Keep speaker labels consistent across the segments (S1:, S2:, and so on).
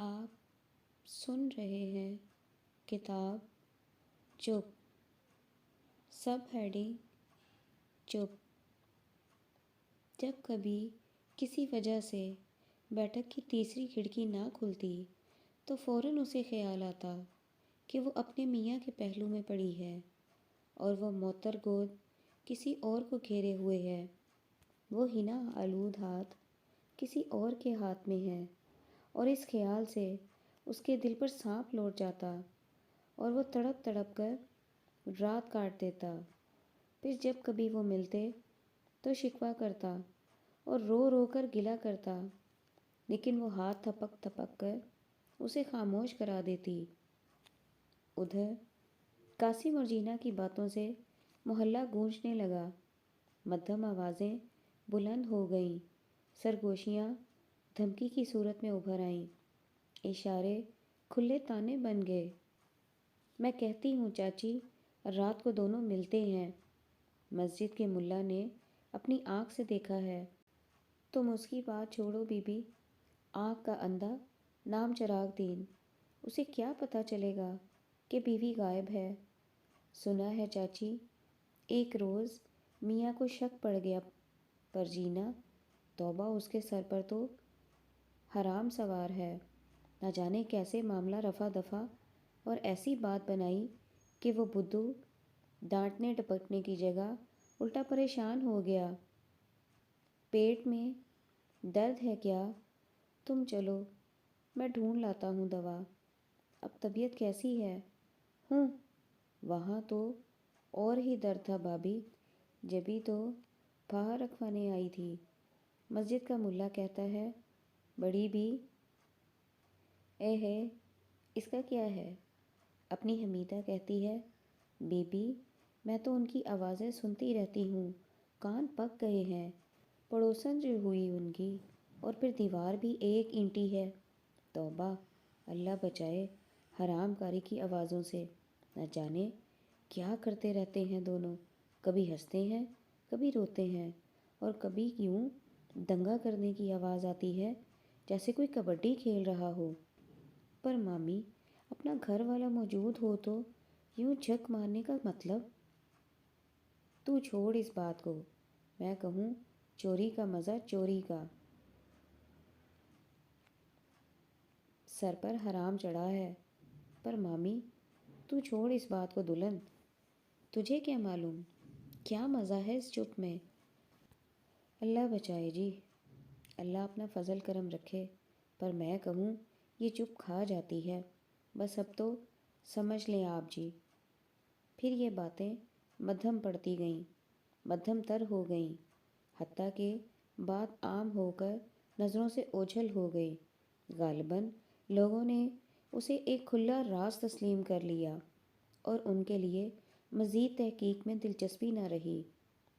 S1: آپ سن رہے ہیں کتاب چپ، سب ہیڈنگ چپ۔ جب کبھی کسی وجہ سے بیٹھک کی تیسری کھڑکی نہ کھلتی تو فوراً اسے خیال آتا کہ وہ اپنے میاں کے پہلو میں پڑی ہے اور وہ معطر گود کسی اور کو گھیرے ہوئے ہے، وہ حنا آلود ہاتھ کسی اور کے ہاتھ میں ہے، اور اس خیال سے اس کے دل پر سانپ لوٹ جاتا اور وہ تڑپ تڑپ کر رات کاٹ دیتا۔ پھر جب کبھی وہ ملتے تو شکوہ کرتا اور رو رو کر گلہ کرتا، لیکن وہ ہاتھ تھپک تھپک کر اسے خاموش کرا دیتی۔ ادھر قاسم اور جینا کی باتوں سے محلہ گونجنے لگا، مدھم آوازیں بلند ہو گئیں، سرگوشیاں دھمکی کی صورت میں ابھر آئیں، اشارے کھلے تانے بن گئے۔ میں کہتی ہوں چاچی، رات کو دونوں ملتے ہیں، مسجد کے ملا نے اپنی آنکھ سے دیکھا ہے۔ تم اس کی بات چھوڑو بی بی، آنکھ کا اندھا نام چراغ دین، اسے کیا پتہ چلے گا کہ بیوی غائب ہے؟ سنا ہے چاچی، ایک روز میاں کو شک پڑ گیا، پر جینا، توبہ، اس کے سر پر تو حرام سوار ہے، نہ جانے کیسے معاملہ رفع دفع اور ایسی بات بنائی کہ وہ بدھو ڈانٹنے ڈپٹنے کی جگہ الٹا پریشان ہو گیا۔ پیٹ میں درد ہے کیا؟ تم چلو، میں ڈھونڈ لاتا ہوں دوا۔ اب طبیعت کیسی ہے؟ وہاں تو اور ہی درد تھا بھابھی، جبھی تو پھاہ رکھوانے آئی تھی۔ مسجد کا ملا کہتا ہے بڑی بھی ہے، اس کا کیا ہے؟ اپنی حمیدہ کہتی ہے بی بی، میں تو ان کی آوازیں سنتی رہتی ہوں، کان پک گئے ہیں، پڑوسن جو ہوئی ان کی، اور پھر دیوار بھی ایک اینٹی ہے۔ توبہ، اللہ بچائے حرام کاری کی آوازوں سے، نہ جانے کیا کرتے رہتے ہیں دونوں، کبھی ہنستے ہیں، کبھی روتے ہیں، اور کبھی یوں دنگا کرنے کی آواز آتی ہے جیسے کوئی کبڈی کھیل رہا ہو۔ پر مامی، اپنا گھر والا موجود ہو تو یوں جھک مارنے کا مطلب؟ تو چھوڑ اس بات کو، میں کہوں چوری کا مزہ چوری کا، سر پر حرام چڑھا ہے۔ پر مامی، تو چھوڑ اس بات کو دلہن، تجھے کیا معلوم کیا مزہ ہے اس چپ میں؟ اللہ بچائے جی، اللہ اپنا فضل کرم رکھے، پر میں کہوں یہ چپ کھا جاتی ہے، بس اب تو سمجھ لیں آپ جی۔ پھر یہ باتیں مدھم پڑتی گئیں، مدھم تر ہو گئیں، حتیٰ کہ بات عام ہو کر نظروں سے اوجھل ہو گئی۔ غالباً لوگوں نے اسے ایک کھلا راز تسلیم کر لیا اور ان کے لیے مزید تحقیق میں دلچسپی نہ رہی۔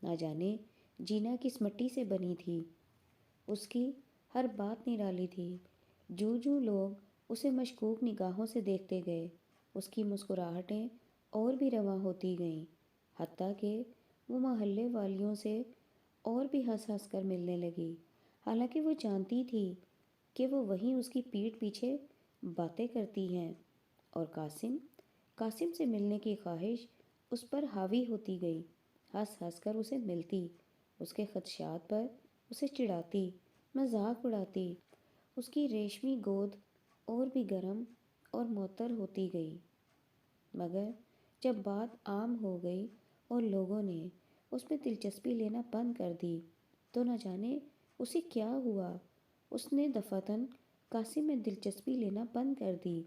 S1: نہ جانے جینا کس مٹی سے بنی تھی، اس کی ہر بات نرالی تھی۔ جوں جوں لوگ اسے مشکوک نگاہوں سے دیکھتے گئے، اس کی مسکراہٹیں اور بھی رواں ہوتی گئیں، حتیٰ کہ وہ محلے والیوں سے اور بھی ہنس ہنس کر ملنے لگی، حالانکہ وہ جانتی تھی کہ وہ وہیں اس کی پیٹھ پیچھے باتیں کرتی ہیں، اور قاسم سے ملنے کی خواہش اس پر حاوی ہوتی گئی، ہنس ہنس کر اسے ملتی، اس کے خدشات پر اسے چڑھاتی، مذاق اڑاتی، اس کی ریشمی گود اور بھی گرم اور معطر ہوتی گئی۔ مگر جب بات عام ہو گئی اور لوگوں نے اس میں دلچسپی لینا بند کر دی تو نہ جانے اسے کیا ہوا، اس نے دفعتاً قاسم میں دلچسپی لینا بند کر دی،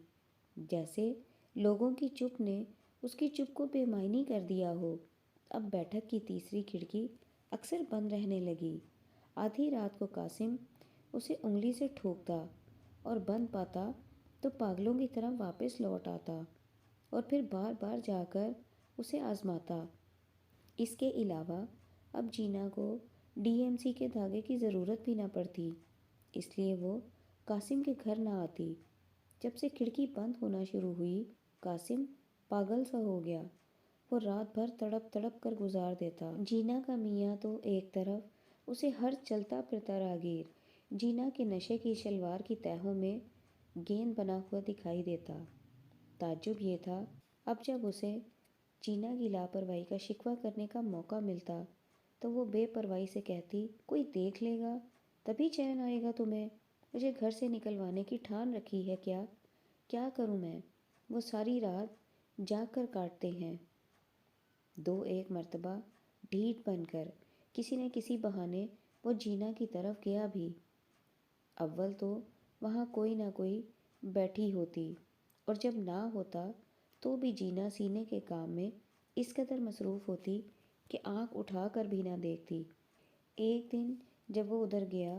S1: جیسے لوگوں کی چپ نے اس کی چپ کو بے معنی کر دیا ہو۔ اب بیٹھک کی تیسری کھڑکی اکثر بند رہنے لگی، آدھی رات کو قاسم اسے انگلی سے ٹھوکتا اور بند پاتا تو پاگلوں کی طرح واپس لوٹ آتا اور پھر بار بار جا کر اسے آزماتا۔ اس کے علاوہ اب جینا کو ڈی ایم سی کے دھاگے کی ضرورت بھی نہ پڑتی، اس لیے وہ قاسم کے گھر نہ آتی۔ جب سے کھڑکی بند ہونا شروع ہوئی، قاسم پاگل سا ہو گیا، وہ رات بھر تڑپ تڑپ کر گزار دیتا۔ جینا کا میاں تو ایک طرف اسے ہر چلتا پھرتا راہگیر جینا کے نشے کی شلوار کی تہوں میں گیند بنا ہوا دکھائی دیتا۔ تعجب یہ تھا، اب جب اسے جینا کی لاپرواہی کا شکوہ کرنے کا موقع ملتا تو وہ بے پرواہی سے کہتی، کوئی دیکھ لے گا تبھی چین آئے گا تمہیں؟ مجھے گھر سے نکلوانے کی ٹھان رکھی ہے کیا؟ کیا کروں میں؟ وہ ساری رات جاگ کر کاٹتے ہیں۔ دو ایک مرتبہ ڈھیٹ بن کر کسی نہ کسی بہانے وہ جینا کی طرف گیا بھی۔ اول تو وہاں کوئی نہ کوئی بیٹھی ہوتی، اور جب نہ ہوتا تو بھی جینا سینے کے کام میں اس قدر مصروف ہوتی کہ آنکھ اٹھا کر بھی نہ دیکھتی۔ ایک دن جب وہ ادھر گیا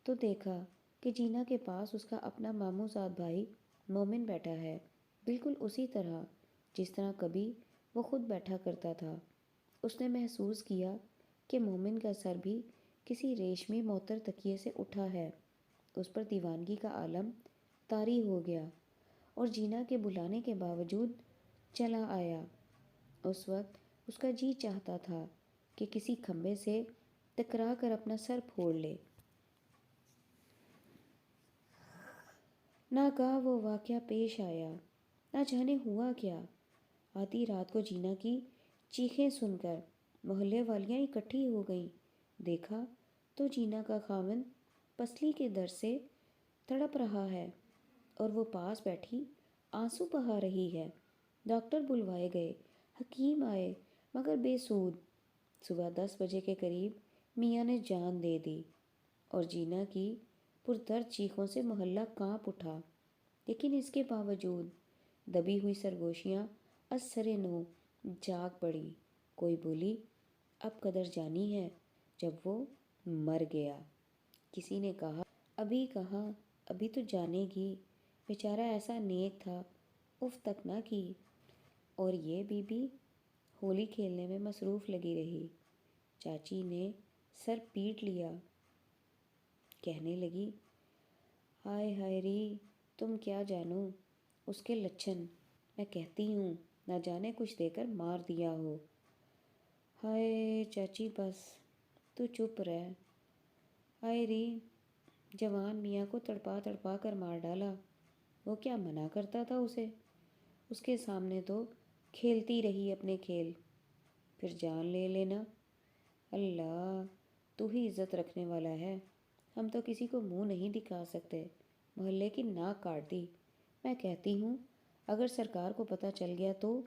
S1: تو دیکھا کہ جینا کے پاس اس کا اپنا ماموں زاد بھائی مومن بیٹھا ہے، بالکل اسی طرح جس طرح کبھی وہ خود بیٹھا کرتا تھا۔ اس نے محسوس کیا کہ مومن کا سر بھی کسی ریشمی معطر تکیے سے اٹھا ہے۔ اس پر دیوانگی کا عالم طاری ہو گیا اور جینا کے بلانے کے باوجود چلا آیا۔ اس وقت اس کا جی چاہتا تھا کہ کسی کھمبے سے ٹکرا کر اپنا سر پھوڑ لے۔ ناگہاں وہ واقعہ پیش آیا، نہ جانے ہوا کیا۔ آدھی رات کو جینا کی چیخیں سن کر محلے والیاں اکٹھی ہو گئیں۔ دیکھا تو جینا کا خاوند پسلی کے درد سے تڑپ رہا ہے اور وہ پاس بیٹھی آنسو بہا رہی ہے۔ ڈاکٹر بلوائے گئے، حکیم آئے، مگر بے سود۔ صبح 10 بجے کے قریب میاں نے جان دے دی اور جینا کی پردرد چیخوں سے محلہ کانپ اٹھا۔ لیکن اس کے باوجود دبی ہوئی سرگوشیاں از سر نو جاگ پڑیں۔ کوئی بولی، اب قدر جانی ہے جب وہ مر گیا۔ کسی نے کہا، ابھی کہاں، ابھی تو جانے گی، بیچارہ ایسا نیک تھا، اف تک نہ کی۔ اور یہ بی بی ہولی کھیلنے میں مصروف لگی رہی۔ چاچی نے سر پیٹ لیا، کہنے لگی، ہائے ہائے ری، تم کیا جانو اس کے لچھن، میں کہتی ہوں نہ جانے کچھ دے کر مار دیا ہو۔ ہائے چاچی بس، تو چپ رہ۔ ہائے ری، جوان میاں کو تڑپا تڑپا کر مار ڈالا، وہ کیا منع کرتا تھا اسے؟ اس کے سامنے تو کھیلتی رہی اپنے کھیل، پھر جان لے لینا۔ اللہ، تو ہی عزت رکھنے والا ہے، ہم تو کسی کو منہ نہیں دکھا سکتے، محلے کی ناک کاٹ دی۔ میں کہتی ہوں اگر سرکار کو پتہ چل گیا تو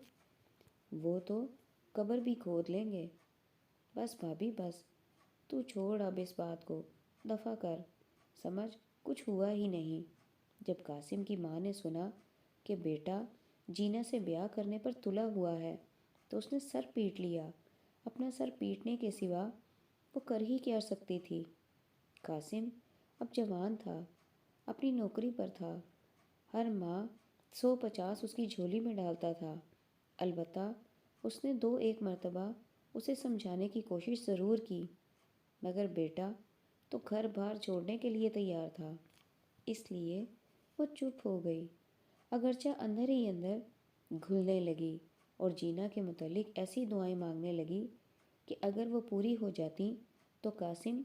S1: وہ تو قبر بھی کھود لیں گے۔ بس بھابھی بس، تو چھوڑ اب اس بات کو، دفع کر، سمجھ کچھ ہوا ہی نہیں۔ جب قاسم کی ماں نے سنا کہ بیٹا جینا سے بیاہ کرنے پر تلا ہوا ہے تو اس نے سر پیٹ لیا۔ اپنا سر پیٹنے کے سوا وہ کر ہی کیا سکتی تھی؟ قاسم اب جوان تھا، اپنی نوکری پر تھا، ہر ماہ 150 اس کی جھولی میں ڈالتا تھا۔ البتہ اس نے 2 مرتبہ اسے سمجھانے کی کوشش ضرور کی، مگر بیٹا تو گھر بار چھوڑنے کے لیے تیار تھا، اس لیے وہ چپ ہو گئی، اگرچہ اندر ہی اندر گھلنے لگی اور جینا کے متعلق ایسی دعائیں مانگنے لگی کہ اگر وہ پوری ہو جاتی تو قاسم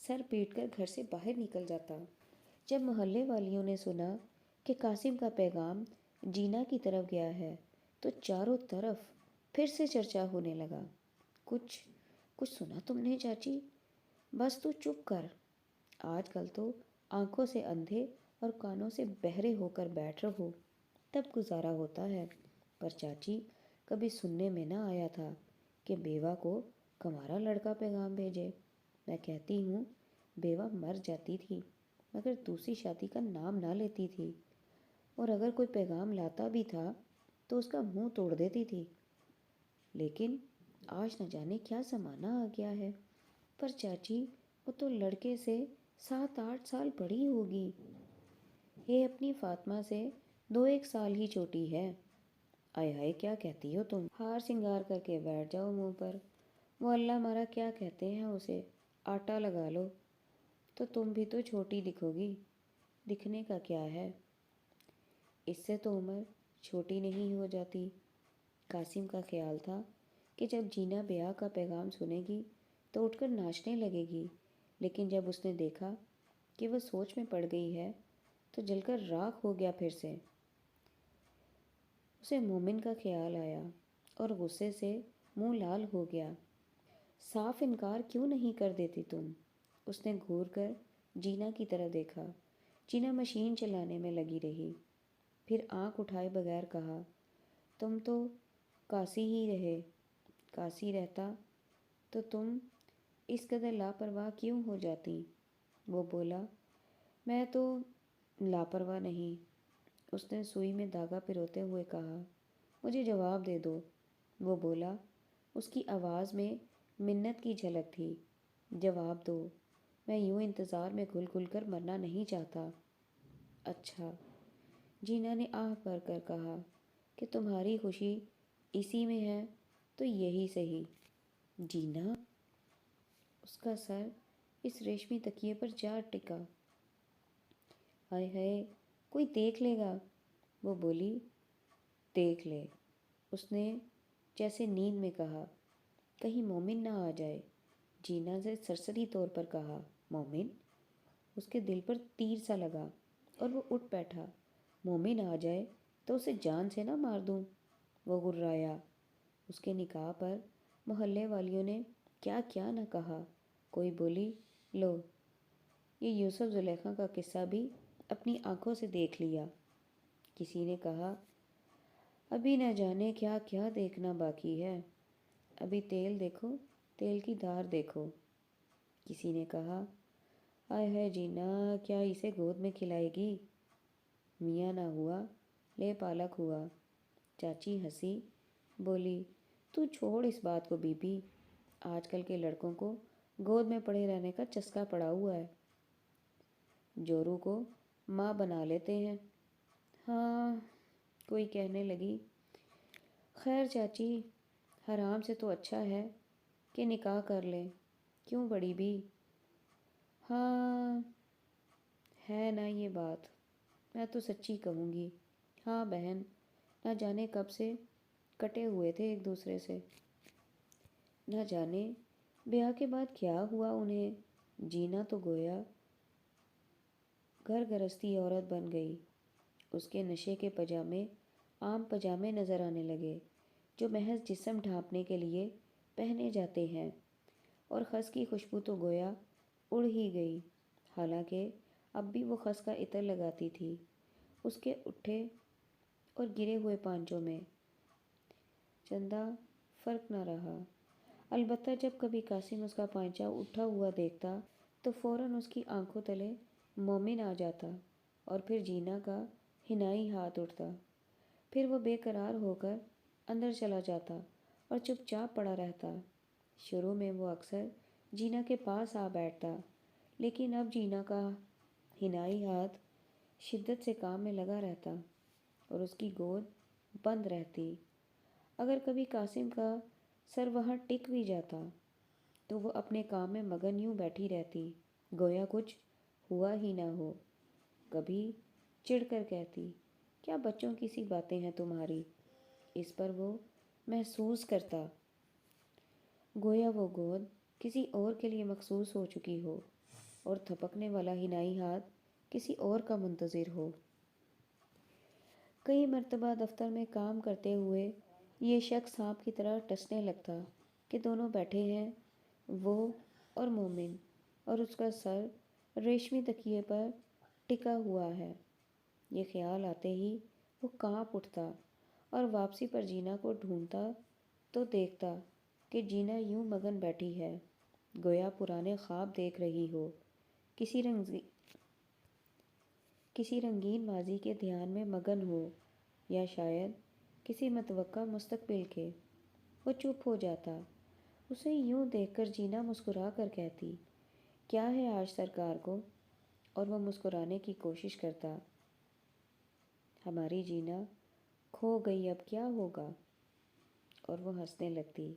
S1: سر پیٹ کر گھر سے باہر نکل جاتا۔ جب محلے والیوں نے سنا کہ قاسم کا پیغام جینا کی طرف گیا ہے تو چاروں طرف پھر سے چرچا ہونے لگا۔ کچھ سنا تم نے چاچی؟ بس تو چپ کر، آج کل تو آنکھوں سے اندھے اور کانوں سے بہرے ہو کر بیٹھ رہو تب گزارا ہوتا ہے۔ پر چاچی کبھی سننے میں نہ آیا تھا کہ بیوہ کو کمارا لڑکا پیغام بھیجے۔ میں کہتی ہوں بیوہ مر جاتی تھی مگر دوسری شادی کا نام نہ لیتی تھی، اور اگر کوئی پیغام لاتا بھی تھا تو اس کا منہ توڑ دیتی تھی۔ لیکن آج نہ جانے کیا زمانہ آ گیا ہے۔ پر چاچی وہ تو لڑکے سے 7-8 سال بڑی ہوگی، یہ اپنی فاطمہ سے 2-1 سال ہی چھوٹی ہے۔ آئے ہائے، کیا کہتی ہو تم؟ ہار سنگار کر کے بیٹھ جاؤ منہ پر، وہ اللہ مارا کیا کہتے ہیں اسے، آٹا لگا لو، تو تم بھی تو چھوٹی دکھو گی۔ دکھنے کا کیا ہے، اس سے تو عمر چھوٹی نہیں ہو جاتی۔ قاسم کا خیال تھا کہ جب جینا بیاہ کا پیغام سنے گی تو اٹھ کر ناچنے لگے گی، لیکن جب اس نے دیکھا کہ وہ سوچ میں پڑ گئی ہے تو جل کر راکھ ہو گیا پھر سے۔ اسے مومن کا خیال آیا اور غصے سے منہ لال ہو گیا۔ صاف انکار کیوں نہیں کر دیتی تم؟ اس نے گھور کر جینا کی طرف دیکھا۔ جینا مشین چلانے میں لگی رہی، پھر آنکھ اٹھائے بغیر کہا، تم تو کاسی ہی رہے۔ کاسی رہتا تو تم اس قدر لاپرواہ کیوں ہو جاتی؟ وہ بولا، میں تو لاپرواہ نہیں۔ اس نے سوئی میں دھاگا پروتے ہوئے کہا، مجھے جواب دے دو۔ وہ بولا، اس کی آواز میں منت کی جھلک تھی، جواب دو، میں یوں انتظار میں گھل گھل کر مرنا نہیں چاہتا۔ اچھا، جینا نے آہ بھر کر کہا کہ تمہاری خوشی اسی میں ہے تو یہی صحیح۔ جینا، اس کا سر اس ریشمی تکیے پر جا ٹکا۔ ہائے ہائے، کوئی دیکھ لے گا۔ وہ بولی، دیکھ لے۔ اس نے جیسے نیند میں کہا، کہیں مومن نہ آ جائے۔ جینا سے سرسری طور پر کہا، مومن؟ اس کے دل پر تیر سا لگا اور وہ اٹھ بیٹھا۔ مومن آ جائے تو اسے جان سے نہ مار دوں؟ وہ غرایا۔ اس کے نکاح پر محلے والیوں نے کیا کیا نہ کہا۔ کوئی بولی، لو، یہ یوسف زلیخا کا قصہ بھی اپنی آنکھوں سے دیکھ لیا۔ کسی نے کہا، ابھی نہ جانے کیا کیا دیکھنا باقی ہے، ابھی تیل دیکھو، تیل کی دھار دیکھو۔ کسی نے کہا، ہائے ہائے جینا، کیا اسے گود میں کھلائے گی؟ میاں نہ ہوا، لے پالک ہوا۔ چاچی ہنسی، بولی، تو چھوڑ اس بات کو بی بی، آج کل کے لڑکوں کو گود میں پڑے رہنے کا چسکا پڑا ہوا ہے، جورو کو ماں بنا لیتے ہیں۔ ہاں، کوئی کہنے لگی، خیر چاچی، حرام سے تو اچھا ہے کہ نکاح کر لیں، کیوں بڑی بھی؟ ہاں ہے نا یہ بات، میں تو سچی کہوں گی۔ ہاں بہن، نہ جانے کب سے کٹے ہوئے تھے ایک دوسرے سے، نہ جانے بیاہ کے بعد کیا ہوا انہیں۔ جینا تو گویا گھر گرستی عورت بن گئی۔ اس کے نشے کے پجامے عام پجامے نظر آنے لگے جو محض جسم ڈھانپنے کے لیے پہنے جاتے ہیں، اور خس کی خوشبو تو گویا اڑ ہی گئی، حالانکہ اب بھی وہ خس کا عطر لگاتی تھی اس کے اٹھے اور گرے ہوئے پانچوں میں۔ چندہ فرق نہ رہا، البتہ جب کبھی قاسم اس کا پائنچہ اٹھا ہوا دیکھتا تو فوراً اس کی آنکھوں تلے مومن آ جاتا اور پھر جینا کا حنائی ہاتھ اٹھتا، پھر وہ بے قرار ہو کر اندر چلا جاتا اور چپ چاپ پڑا رہتا۔ شروع میں وہ اکثر جینا کے پاس آ بیٹھتا، لیکن اب جینا کا حنائی ہاتھ شدت سے کام میں لگا رہتا اور اس کی گود بند رہتی۔ اگر کبھی قاسم کا سر وہاں ٹک بھی جاتا تو وہ اپنے کام میں مگن یوں بیٹھی رہتی گویا کچھ ہوا ہی نہ ہو۔ کبھی چڑھ کر کہتی، کیا بچوں کی سی باتیں ہیں تمہاری؟ اس پر وہ محسوس کرتا گویا وہ گود کسی اور کے لیے مخصوص ہو چکی ہو اور تھپکنے والا حنائی ہاتھ کسی اور کا منتظر ہو۔ کئی مرتبہ دفتر میں کام کرتے ہوئے یہ شک سانپ کی طرح ٹسنے لگتا کہ دونوں بیٹھے ہیں، وہ اور مومن، اور اس کا سر ریشمی تکیے پر ٹکا ہوا ہے۔ یہ خیال آتے ہی وہ کانپ اٹھتا اور واپسی پر جینا کو ڈھونڈتا تو دیکھتا کہ جینا یوں مگن بیٹھی ہے گویا پرانے خواب دیکھ رہی ہو، کسی رنگین ماضی کے دھیان میں مگن ہو، یا شاید کسی متوقع مستقبل کے۔ وہ چپ ہو جاتا۔ اسے یوں دیکھ کر جینا مسکرا کر کہتی، کیا ہے آج سرکار کو؟ اور وہ مسکرانے کی کوشش کرتا، ہماری جینا کھو گئی، اب کیا ہوگا؟ اور وہ ہنسنے لگتی،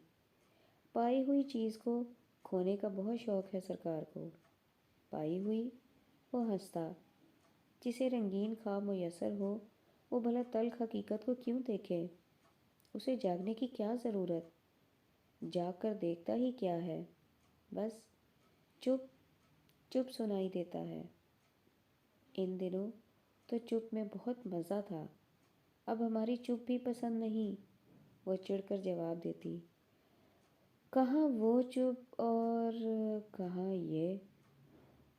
S1: پائی ہوئی چیز کو کھونے کا بہت شوق ہے سرکار کو۔ پائی ہوئی؟ وہ ہنستا، جسے رنگین خواب میسر ہو وہ بھلا تلخ حقیقت کو کیوں دیکھے؟ اسے جاگنے کی کیا ضرورت؟ جاگ کر دیکھتا ہی کیا ہے؟ بس چپ چپ سنائی دیتا ہے۔ ان دنوں تو چپ میں بہت مزہ تھا، اب ہماری چپ بھی پسند نہیں، وہ چڑھ کر جواب دیتی۔ کہاں وہ چپ اور کہاں یہ؟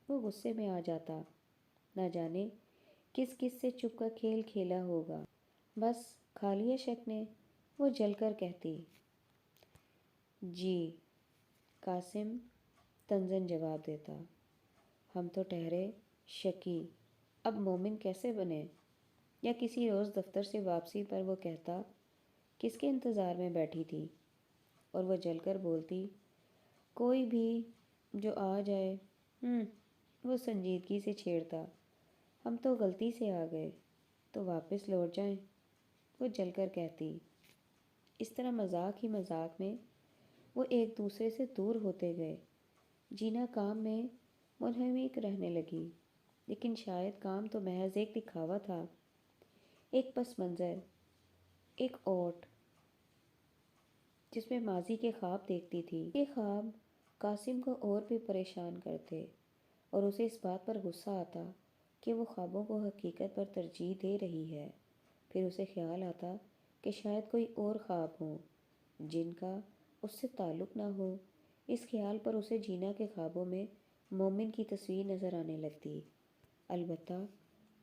S1: وہ غصے میں آ جاتا، نہ جانے کس کس سے چپ کا کھیل کھیلا ہوگا۔ بس کھا لیا شک نے، وہ جل کر کہتی۔ جی، قاسم تنزن جواب دیتا۔ ہم تو ٹھہرے شکی، اب مومن کیسے بنے؟ یا کسی روز دفتر سے واپسی پر وہ کہتا، کس کے انتظار میں بیٹھی تھی؟ اور وہ جل کر بولتی، کوئی بھی جو آ جائے۔ وہ سنجیدگی سے چھیڑتا، ہم تو غلطی سے آ گئے، تو واپس لوٹ جائیں۔ وہ جل کر کہتی۔ اس طرح مذاق ہی مذاق میں وہ ایک دوسرے سے دور ہوتے گئے۔ جینا کام میں منہمک رہنے لگی، لیکن شاید کام تو محض ایک دکھاوا تھا، ایک پس منظر، ایک اوٹ جس میں ماضی کے خواب دیکھتی تھی۔ یہ خواب قاسم کو اور بھی پریشان کرتے اور اسے اس بات پر غصہ آتا کہ وہ خوابوں کو حقیقت پر ترجیح دے رہی ہے۔ پھر اسے خیال آتا کہ شاید کوئی اور خواب ہوں جن کا اس سے تعلق نہ ہو۔ اس خیال پر اسے جینا کے خوابوں میں مومن کی تصویر نظر آنے لگتی۔ البتہ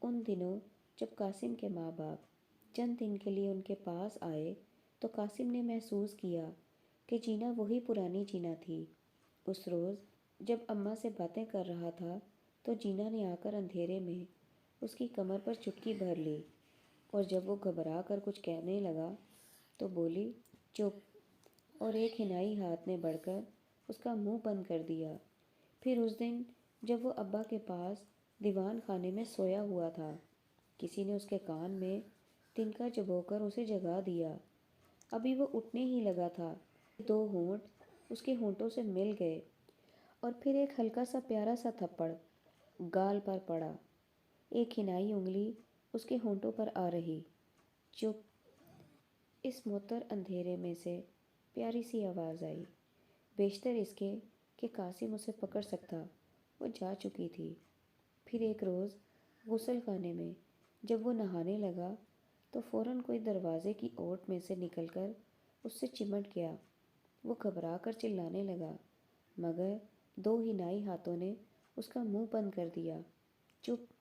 S1: ان دنوں جب قاسم کے ماں باپ چند دن کے لیے ان کے پاس آئے تو قاسم نے محسوس کیا کہ جینا وہی پرانی جینا تھی۔ اس روز جب اماں سے باتیں کر رہا تھا تو جینا نے آ کر اندھیرے میں اس کی کمر پر چٹکی بھر لی، اور جب وہ گھبرا کر کچھ کہنے لگا تو بولی، چپ، اور ایک حنائی ہاتھ نے بڑھ کر اس کا منہ بند کر دیا۔ پھر اس دن جب وہ ابا کے پاس دیوان خانے میں سویا ہوا تھا، کسی نے اس کے کان میں تنکا چبو کر اسے جگا دیا۔ ابھی وہ اٹھنے ہی لگا تھا، دو ہونٹ اس کے ہونٹوں سے مل گئے اور پھر ایک ہلکا سا پیارا سا تھپڑ گال پر پڑا۔ ایک حنائی انگلی اس کے ہونٹوں پر آ رہی۔ چپ۔ اس معطر اندھیرے میں سے پیاری سی آواز آئی، بیشتر اس کے کہ قاسم اسے پکڑ سکتا، وہ جا چکی تھی۔ پھر ایک روز غسل خانے میں جب وہ نہانے لگا تو فوراً کوئی دروازے کی اوٹ میں سے نکل کر اس سے چمٹ گیا۔ وہ گھبرا کر چلانے لگا، مگر دو حنائی ہاتھوں نے اس کا منہ بند کر دیا۔ چپ۔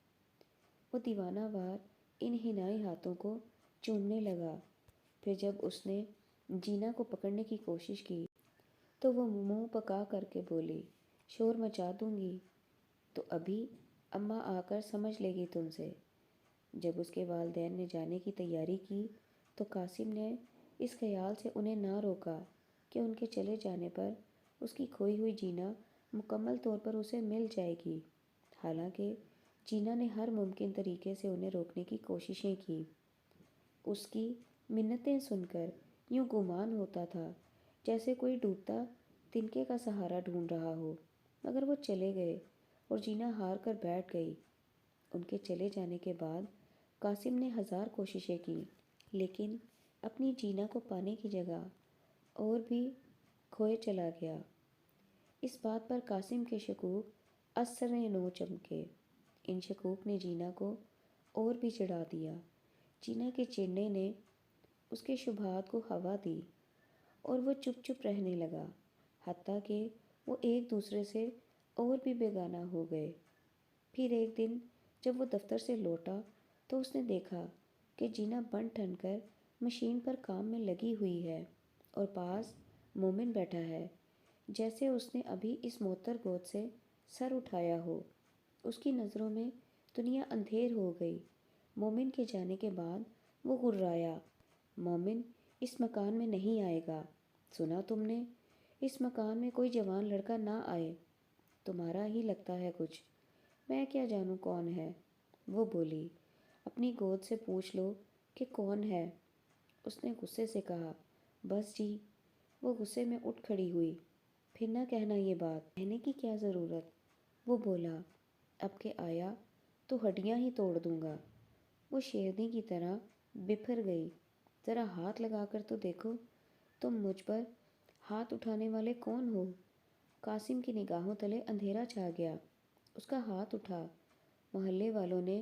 S1: وہ دیوانہ وار ان حنائی ہاتھوں کو چومنے لگا۔ پھر جب اس نے جینا کو پکڑنے کی کوشش کی تو وہ منہ پکا کر کے بولی، شور مچا دوں گی تو ابھی اماں آ کر سمجھ لے گی تم سے۔ جب اس کے والدین نے جانے کی تیاری کی تو قاسم نے اس خیال سے انہیں نہ روکا کہ ان کے چلے جانے پر اس کی کھوئی ہوئی جینا مکمل طور پر اسے مل جائے گی۔ حالانکہ جینا نے ہر ممکن طریقے سے انہیں روکنے کی کوششیں کی۔ اس کی منتیں سن کر یوں گمان ہوتا تھا جیسے کوئی ڈوبتا تنکے کا سہارا ڈھونڈ رہا ہو، مگر وہ چلے گئے اور جینا ہار کر بیٹھ گئی۔ ان کے چلے جانے کے بعد قاسم نے ہزار کوششیں کی، لیکن اپنی جینا کو پانے کی جگہ اور بھی کھوئے چلا گیا۔ اس بات پر قاسم کے شکوک ازسر نو چمکے۔ ان شکوک نے جینا کو اور بھی چڑھا دیا۔ جینا کے چڑھنے نے اس کے شبہات کو ہوا دی اور وہ چپ چپ رہنے لگا، حتیٰ کہ وہ ایک دوسرے سے اور بھی بیگانہ ہو گئے۔ پھر ایک دن جب وہ دفتر سے لوٹا تو اس نے دیکھا کہ جینا بن ٹھن کر مشین پر کام میں لگی ہوئی ہے اور پاس مومن بیٹھا ہے، جیسے اس نے ابھی اس معطر گود سے سر اٹھایا ہو۔ اس کی نظروں میں دنیا اندھیر ہو گئی۔ مومن کے جانے کے بعد وہ غرایا، مومن اس مکان میں نہیں آئے گا، سنا تم نے؟ اس مکان میں کوئی جوان لڑکا نہ آئے۔ تمہارا ہی لگتا ہے کچھ، میں کیا جانوں کون ہے؟ وہ بولی، اپنی گود سے پوچھ لو کہ کون ہے۔ اس نے غصے سے کہا، بس جی۔ وہ غصے میں اٹھ کھڑی ہوئی، پھر نہ کہنا یہ بات، کہنے کی کیا ضرورت؟ وہ بولا، اب کہ آیا تو ہڈیاں ہی توڑ دوں گا۔ وہ شیرنی کی طرح بپھر گئی، ذرا ہاتھ لگا کر تو دیکھو، تم مجھ پر ہاتھ اٹھانے والے کون ہو؟ قاسم کی نگاہوں تلے اندھیرا چھا گیا۔ اس کا ہاتھ اٹھا، محلے والوں نے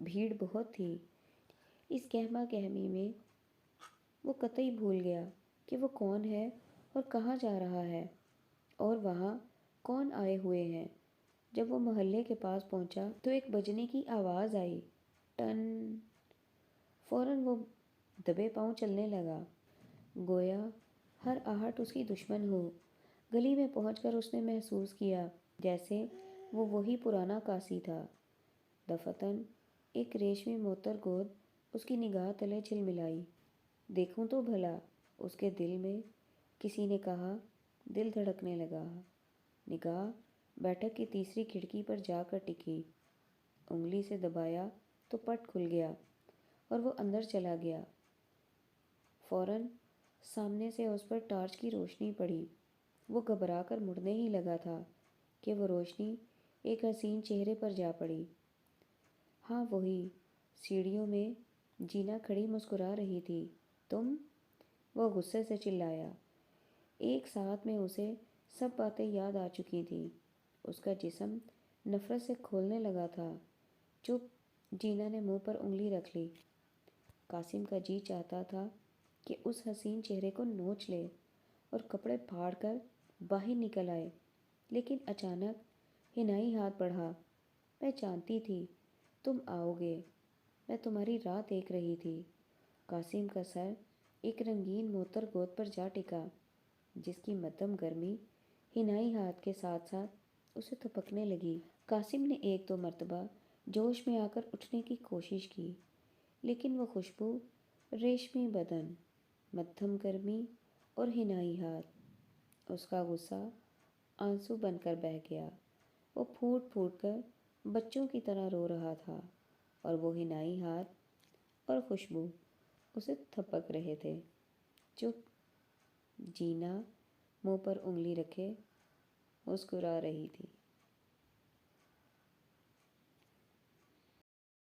S1: بھیڑ بہت تھی۔ اس کہما کہمی میں وہ قطعی بھول گیا کہ وہ کون ہے اور کہاں جا رہا ہے اور وہاں کون آئے ہوئے ہیں۔ جب وہ محلے کے پاس پہنچا تو ایک بجنے کی آواز آئی، ٹن۔ فوراً وہ دبے پاؤں چلنے لگا، گویا ہر آہٹ اس کی دشمن ہو۔ گلی میں پہنچ کر اس نے محسوس کیا جیسے وہ وہی پرانا کاسی تھا۔ دفعتاً ایک ریشمی موتر گود اس کی نگاہ تلے جھلملائی۔ دیکھوں تو بھلا، اس کے دل میں کسی نے کہا۔ دل دھڑکنے لگا۔ نگاہ بیٹھک کی تیسری کھڑکی پر جا کر ٹکی۔ انگلی سے دبایا تو پٹ کھل گیا اور وہ اندر چلا گیا۔ فوراً سامنے سے اس پر ٹارچ کی روشنی پڑی۔ وہ گھبرا کر مڑنے ہی لگا تھا کہ وہ روشنی ایک حسین چہرے پر جا پڑی۔ ہاں وہی، سیڑھیوں میں جینا کھڑی مسکرا رہی تھی۔ تم؟ وہ غصے سے چلایا۔ ایک ساتھ میں اسے سب باتیں یاد آ چکی تھیں۔ اس کا جسم نفرت سے کھولنے لگا تھا۔ چپ، جینا نے منہ پر انگلی رکھ لی۔ قاسم کا جی چاہتا تھا کہ اس حسین چہرے کو نوچ لے اور کپڑے پھاڑ کر باہر نکل آئے، لیکن اچانک حنائی ہاتھ بڑھا۔ میں جانتی تھی تم آؤ گے، میں تمہاری راہ دیکھ رہی تھی۔ قاسم کا سر ایک رنگین موتر گود پر جا ٹکا، جس کی مدھم گرمی حنائی ہاتھ کے ساتھ ساتھ اسے تھپکنے لگی۔ قاسم نے ایک دو مرتبہ جوش میں آ کر اٹھنے کی کوشش کی، لیکن وہ خوشبو، ریشمی بدن، مدھم گرمی اور حنائی ہاتھ، اس کا غصہ آنسو بن کر بہہ گیا۔ وہ پھوٹ پھوٹ کر بچوں کی طرح رو رہا تھا اور وہ حنائی ہاتھ اور خوشبو اسے تھپک رہے تھے۔ چپ، جینا منہ پر انگلی رکھے مسکرا رہی تھی۔